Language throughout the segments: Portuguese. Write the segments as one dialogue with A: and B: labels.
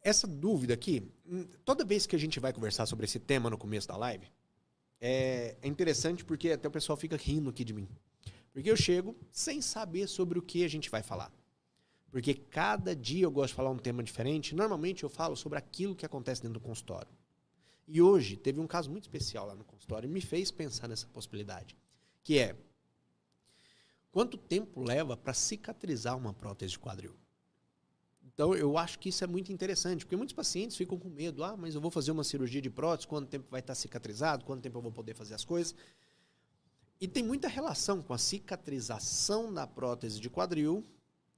A: essa dúvida aqui, toda vez que a gente vai conversar sobre esse tema no começo da live, é interessante porque até o pessoal fica rindo aqui de mim. Porque eu chego sem saber sobre o que a gente vai falar. Porque cada dia eu gosto de falar um tema diferente. Normalmente eu falo sobre aquilo que acontece dentro do consultório. E hoje teve um caso muito especial lá no consultório e me fez pensar nessa possibilidade. Que é, quanto tempo leva para cicatrizar uma prótese de quadril? Então eu acho que isso é muito interessante, porque muitos pacientes ficam com medo. Ah, mas eu vou fazer uma cirurgia de prótese, quanto tempo vai estar cicatrizado? Quanto tempo eu vou poder fazer as coisas? E tem muita relação com a cicatrização da prótese de quadril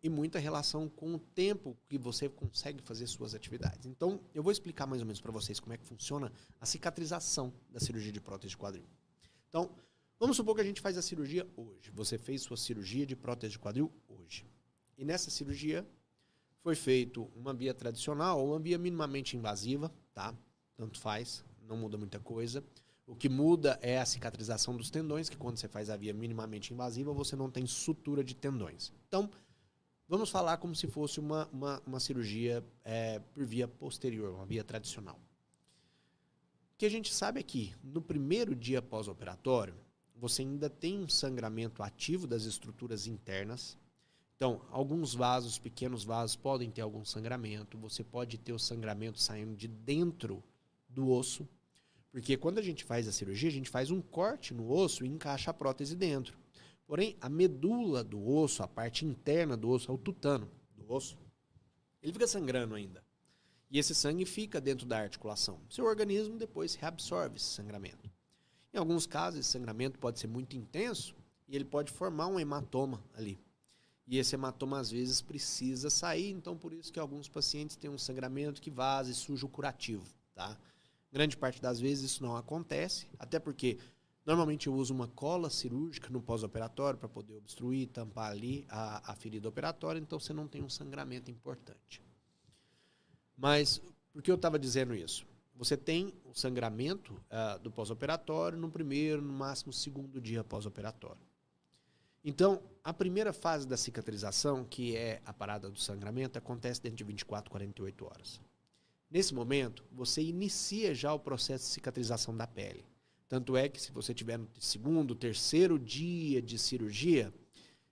A: e muita relação com o tempo que você consegue fazer suas atividades. Então, eu vou explicar mais ou menos para vocês como é que funciona a cicatrização da cirurgia de prótese de quadril. Então, vamos supor que a gente faz a cirurgia hoje. Você fez sua cirurgia de prótese de quadril hoje. E nessa cirurgia foi feito uma via tradicional ou uma via minimamente invasiva, tá? Tanto faz, não muda muita coisa. O que muda é a cicatrização dos tendões, que quando você faz a via minimamente invasiva, você não tem sutura de tendões. Então, vamos falar como se fosse uma cirurgia por via posterior, uma via tradicional. O que a gente sabe é que no primeiro dia pós-operatório, você ainda tem um sangramento ativo das estruturas internas. Então, alguns vasos, pequenos vasos, podem ter algum sangramento. Você pode ter o sangramento saindo de dentro do osso. Porque quando a gente faz a cirurgia, a gente faz um corte no osso e encaixa a prótese dentro. Porém, a medula do osso, a parte interna do osso, é o tutano do osso, ele fica sangrando ainda. E esse sangue fica dentro da articulação. Seu organismo depois reabsorve esse sangramento. Em alguns casos, esse sangramento pode ser muito intenso e ele pode formar um hematoma ali. E esse hematoma, às vezes, precisa sair. Então, por isso que alguns pacientes têm um sangramento que vaza e suja o curativo, tá? Grande parte das vezes isso não acontece, até porque normalmente eu uso uma cola cirúrgica no pós-operatório para poder obstruir, tampar ali a ferida operatória, então você não tem um sangramento importante. Mas por que eu estava dizendo isso? Você tem o sangramento do pós-operatório no primeiro, no máximo segundo dia pós-operatório. Então, a primeira fase da cicatrização, que é a parada do sangramento, acontece dentro de 24 a 48 horas. Nesse momento, você inicia já o processo de cicatrização da pele. Tanto é que se você tiver no segundo, terceiro dia de cirurgia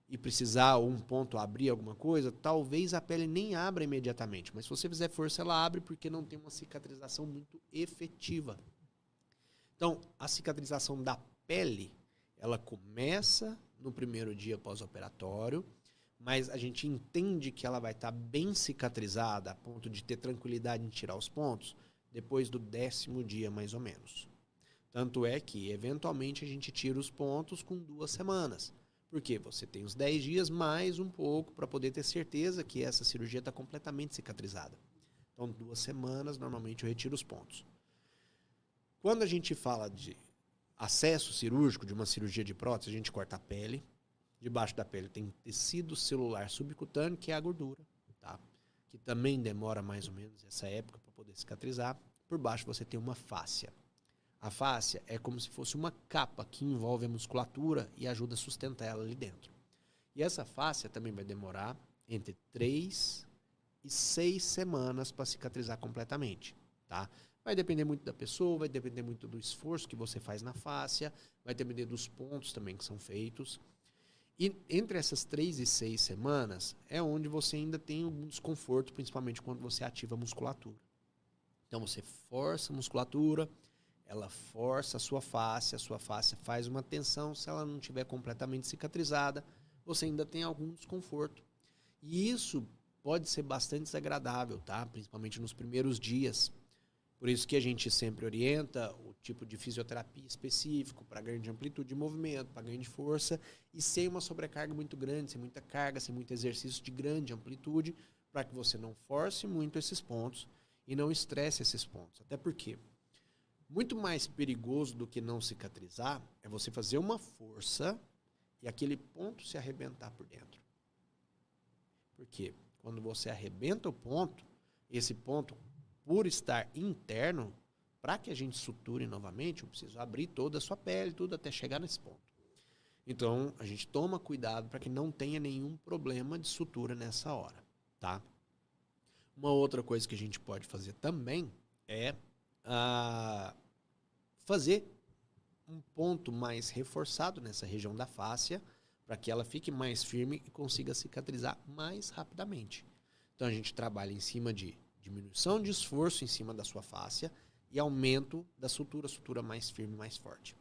A: e precisar um ponto abrir alguma coisa, talvez a pele nem abra imediatamente. Mas se você fizer força, ela abre porque não tem uma cicatrização muito efetiva. Então, a cicatrização da pele, ela começa no primeiro dia pós-operatório, mas a gente entende que ela vai estar bem cicatrizada a ponto de ter tranquilidade em tirar os pontos depois do 10º dia, mais ou menos. Tanto é que, eventualmente, a gente tira os pontos com 2 semanas. Porque você tem os 10 dias mais um pouco para poder ter certeza que essa cirurgia está completamente cicatrizada. Então, 2 semanas, normalmente, eu retiro os pontos. Quando a gente fala de acesso cirúrgico, de uma cirurgia de prótese, a gente corta a pele. Debaixo da pele tem tecido celular subcutâneo, que é a gordura, tá? Que também demora mais ou menos essa época para poder cicatrizar. Por baixo você tem uma fáscia. A fáscia é como se fosse uma capa que envolve a musculatura e ajuda a sustentar ela ali dentro. E essa fáscia também vai demorar entre 3 e 6 semanas para cicatrizar completamente, tá? Vai depender muito da pessoa, vai depender muito do esforço que você faz na fáscia, vai depender dos pontos também que são feitos. E entre essas 3 e 6 semanas é onde você ainda tem um desconforto, principalmente quando você ativa a musculatura. Então você força a musculatura, ela força a sua face faz uma tensão. Se ela não estiver completamente cicatrizada, você ainda tem algum desconforto. E isso pode ser bastante desagradável, tá? Principalmente nos primeiros dias. Por isso que a gente sempre orienta o tipo de fisioterapia específico para ganho de amplitude de movimento, para ganho de força e sem uma sobrecarga muito grande, sem muita carga, sem muito exercício de grande amplitude, para que você não force muito esses pontos e não estresse esses pontos. Até porque muito mais perigoso do que não cicatrizar é você fazer uma força e aquele ponto se arrebentar por dentro. Porque quando você arrebenta o ponto, esse ponto, por estar interno, para que a gente suture novamente, eu preciso abrir toda a sua pele, tudo até chegar nesse ponto. Então, a gente toma cuidado para que não tenha nenhum problema de sutura nessa hora, tá? Uma outra coisa que a gente pode fazer também é fazer um ponto mais reforçado nessa região da fáscia para que ela fique mais firme e consiga cicatrizar mais rapidamente. Então a gente trabalha em cima de diminuição de esforço em cima da sua fáscia e aumento da sutura mais firme, mais forte.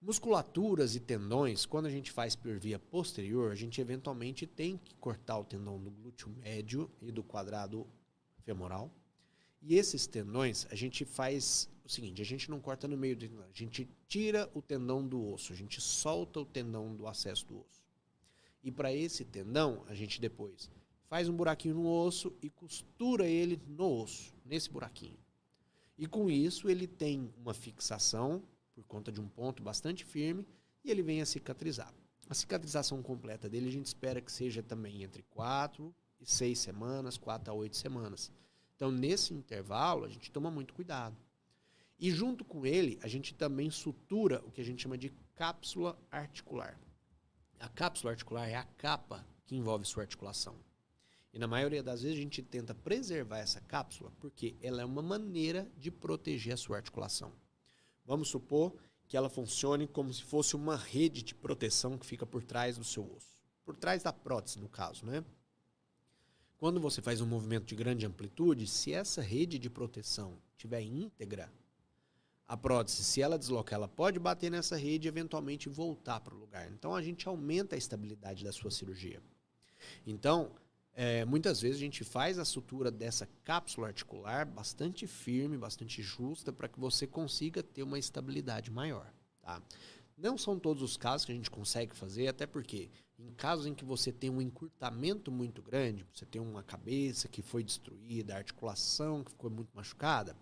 A: Musculaturas e tendões, quando a gente faz por via posterior, a gente eventualmente tem que cortar o tendão do glúteo médio e do quadrado femoral. E esses tendões, a gente faz o seguinte, a gente não corta no meio do tendão, a gente tira o tendão do osso, a gente solta o tendão do acesso do osso. E para esse tendão, a gente depois faz um buraquinho no osso e costura ele no osso, nesse buraquinho. E com isso ele tem uma fixação por conta de um ponto bastante firme e ele vem a cicatrizar. A cicatrização completa dele a gente espera que seja também entre 4 e 6 semanas, 4 a 8 semanas. Então nesse intervalo a gente toma muito cuidado. E junto com ele a gente também sutura o que a gente chama de cápsula articular. A cápsula articular é a capa que envolve sua articulação. E na maioria das vezes a gente tenta preservar essa cápsula porque ela é uma maneira de proteger a sua articulação. Vamos supor que ela funcione como se fosse uma rede de proteção que fica por trás do seu osso. Por trás da prótese, no caso, né? Quando você faz um movimento de grande amplitude, se essa rede de proteção estiver íntegra, a prótese, se ela deslocar, ela pode bater nessa rede e eventualmente voltar para o lugar. Então a gente aumenta a estabilidade da sua cirurgia. Então, muitas vezes a gente faz a sutura dessa cápsula articular bastante firme, bastante justa, para que você consiga ter uma estabilidade maior. Tá? Não são todos os casos que a gente consegue fazer, até porque em casos em que você tem um encurtamento muito grande, você tem uma cabeça que foi destruída, a articulação que ficou muito machucada,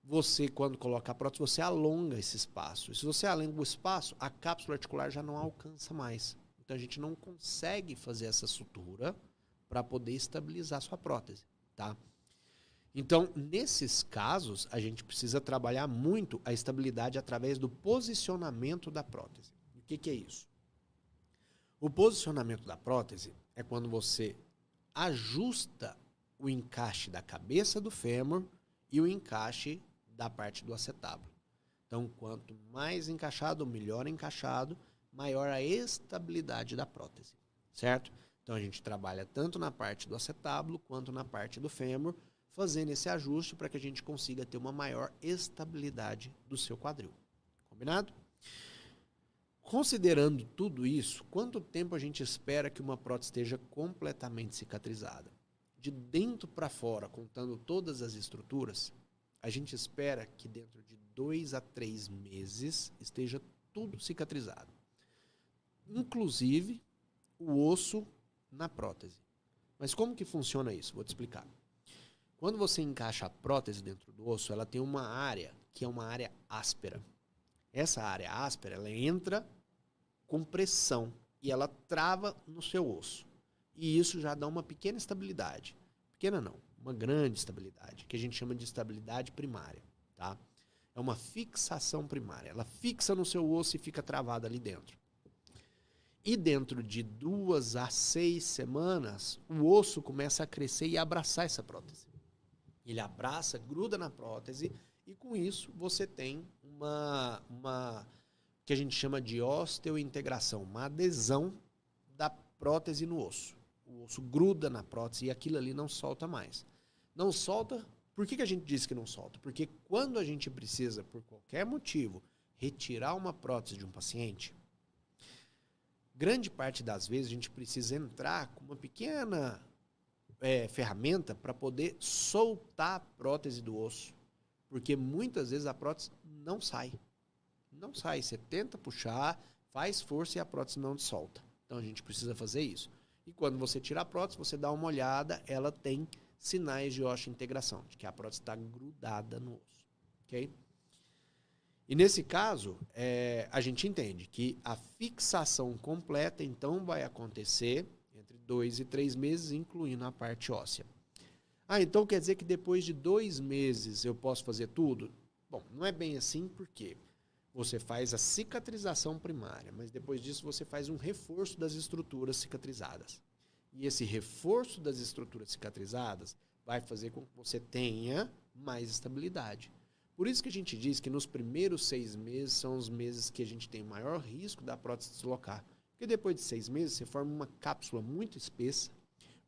A: você, quando coloca a prótese, você alonga esse espaço. E se você alonga o espaço, a cápsula articular já não alcança mais. Então a gente não consegue fazer essa sutura para poder estabilizar a sua prótese, tá? Então, nesses casos, a gente precisa trabalhar muito a estabilidade através do posicionamento da prótese. O que é isso? O posicionamento da prótese é quando você ajusta o encaixe da cabeça do fêmur e o encaixe da parte do acetábulo. Então, quanto mais encaixado, melhor encaixado, maior a estabilidade da prótese, certo? Então, a gente trabalha tanto na parte do acetábulo quanto na parte do fêmur, fazendo esse ajuste para que a gente consiga ter uma maior estabilidade do seu quadril. Combinado? Considerando tudo isso, quanto tempo a gente espera que uma prótese esteja completamente cicatrizada? De dentro para fora, contando todas as estruturas, a gente espera que dentro de 2 a 3 meses esteja tudo cicatrizado. Inclusive o osso na prótese. Mas como que funciona isso? Vou te explicar. Quando você encaixa a prótese dentro do osso, ela tem uma área que é uma área áspera. Essa área áspera, ela entra com pressão e ela trava no seu osso. E isso já dá uma pequena estabilidade. Pequena não, uma grande estabilidade, que a gente chama de estabilidade primária, tá? É uma fixação primária. Ela fixa no seu osso e fica travada ali dentro. E dentro de 2 a 6 semanas, o osso começa a crescer e abraçar essa prótese. Ele abraça, gruda na prótese e com isso você tem uma que a gente chama de osteointegração, uma adesão da prótese no osso. O osso gruda na prótese e aquilo ali não solta mais. Não solta, por que a gente diz que não solta? Porque quando a gente precisa, por qualquer motivo, retirar uma prótese de um paciente, grande parte das vezes a gente precisa entrar com uma pequena ferramenta para poder soltar a prótese do osso. Porque muitas vezes a prótese não sai. Não sai. Você tenta puxar, faz força e a prótese não solta. Então a gente precisa fazer isso. E quando você tira a prótese, você dá uma olhada, ela tem sinais de osteointegração, de que a prótese está grudada no osso. Ok? E nesse caso, a gente entende que a fixação completa, então, vai acontecer entre 2 e 3 meses, incluindo a parte óssea. Então quer dizer que depois de 2 meses eu posso fazer tudo? Bom, não é bem assim, porque você faz a cicatrização primária, mas depois disso você faz um reforço das estruturas cicatrizadas. E esse reforço das estruturas cicatrizadas vai fazer com que você tenha mais estabilidade. Por isso que a gente diz que nos primeiros 6 meses são os meses que a gente tem o maior risco da prótese deslocar. Porque depois de 6 meses você forma uma cápsula muito espessa,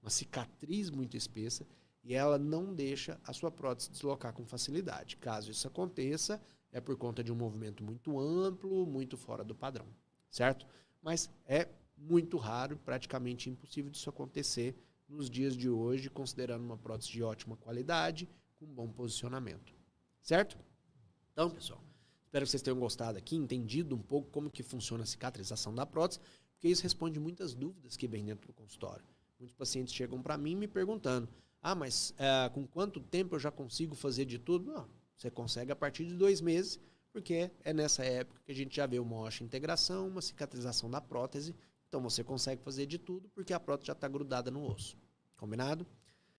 A: uma cicatriz muito espessa, e ela não deixa a sua prótese deslocar com facilidade. Caso isso aconteça, é por conta de um movimento muito amplo, muito fora do padrão, certo? Mas é muito raro, praticamente impossível disso acontecer nos dias de hoje, considerando uma prótese de ótima qualidade, com bom posicionamento, certo? Então, pessoal, espero que vocês tenham gostado aqui, entendido um pouco como que funciona a cicatrização da prótese, porque isso responde muitas dúvidas que vem dentro do consultório. Muitos pacientes chegam para mim me perguntando, mas com quanto tempo eu já consigo fazer de tudo? Não, você consegue a partir de 2 meses, porque é nessa época que a gente já vê uma ótima integração, uma cicatrização da prótese. Então você consegue fazer de tudo, porque a prótese já está grudada no osso. Combinado?